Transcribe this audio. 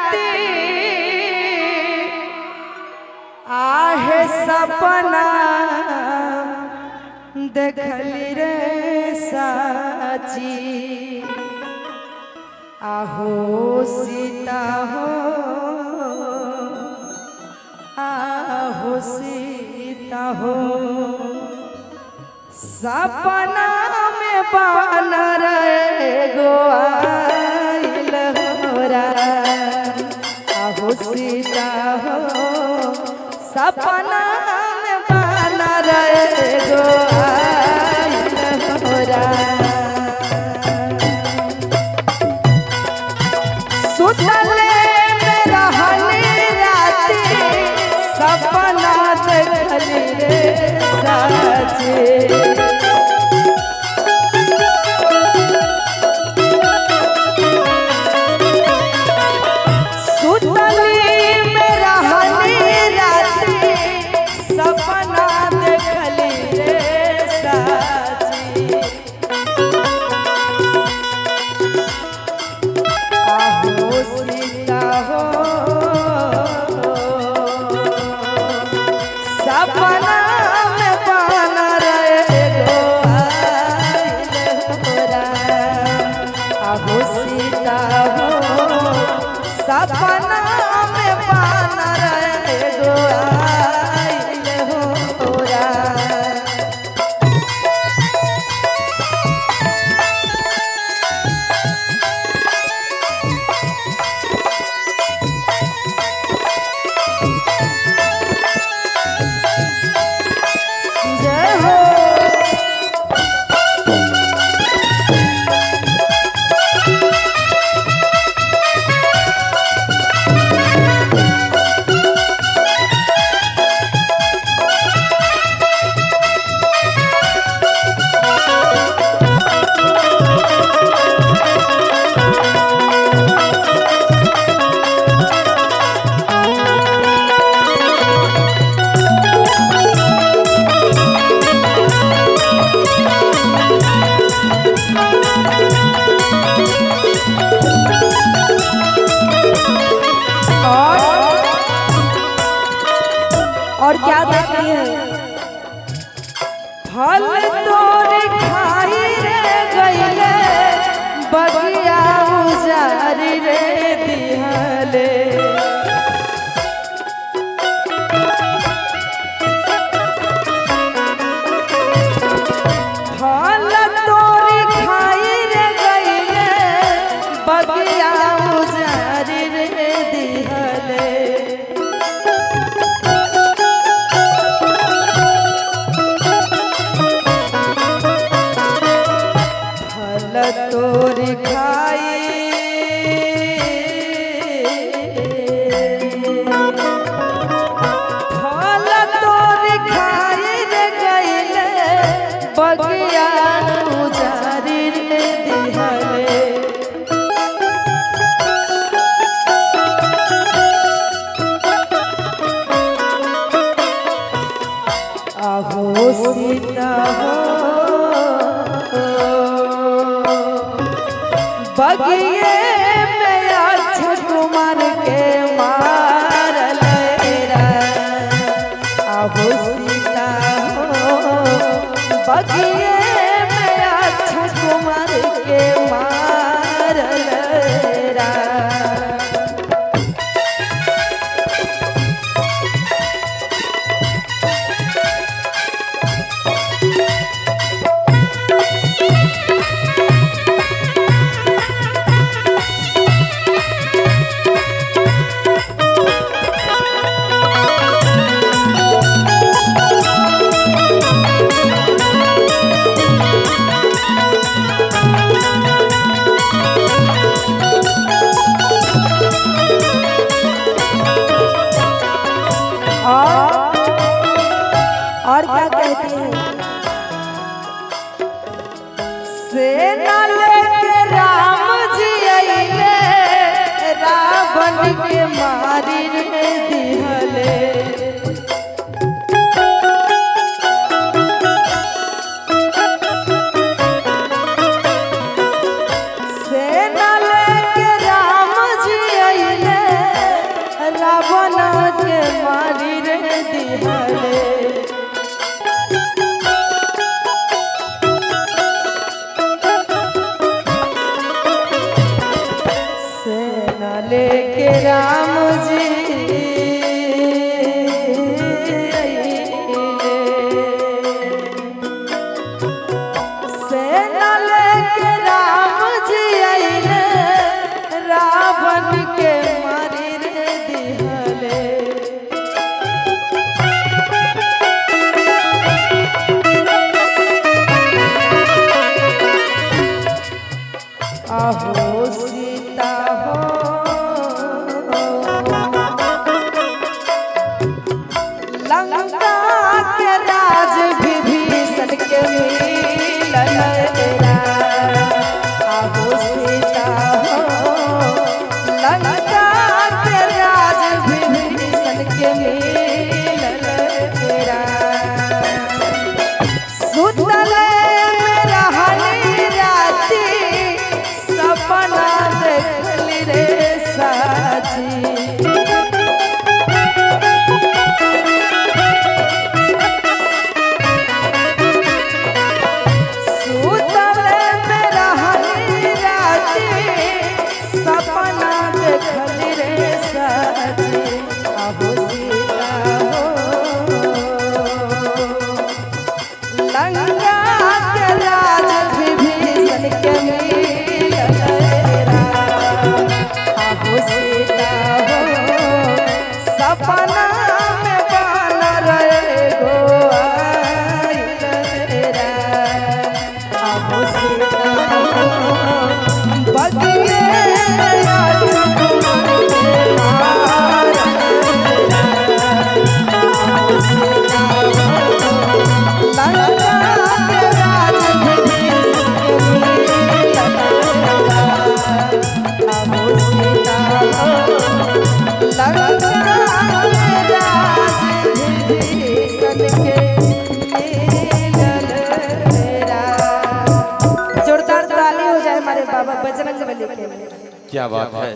राती आहे सपना देखली रे साची आहो सीता हो आहो सीता हो सपना में बानर एगो आइल होरा आहो सीता हो सपना में बानर एगो आइल होरा सुतले में रहली राती सपना देखली रे साची सपना में बानर एगो आइल होरा जय हो और क्या देखती है फल तोड़ खाई रे गईले बगिया उजारी रे दिहले फल तोड़ खाई रे गईले बगिया उजारी रे दिहले तोर खाई फल तोर खाई रे गईले बगिया उजारी रे दिहले आहो सीता हो बगिए में अक्षय कुमार के मार लेरा आहो सीता हो बगिए में अक्षय कुमार के मार लेरा और क्या कहती है सेना लेके राम जी आइले रावण के मारी रे दिहले सेना लेके राम जी आइले लेके राम जी सेना लेके राम जी अइले रावण के मारी रे दिहले। आहो सीता हो लंका के राज विभीषण के मिलन तेरा। आहो सीता हो लंका के राज विभीषण के मिलन तेरा। सुतले में रहनी राती सपना देखली रे साची। सुतले में रहनी राती सपना देखली रे साची। आहो सीता हो लंका के राज विभीषण के मिलन तेरा। आहो सीता हो सपना में बानर एगो आइल तेरा। आहो सीता हो बगिए राजकुमार के मारल तेरा। आहो सीता हो लंका के राज विभीषण के मिलन तेरा। आहो सीता हो लंका के राज विभीषण के मिलन तेरा। जोरदार ताली हो जाए हमारे बाबा बजरंग बली के लिए। क्या बात है।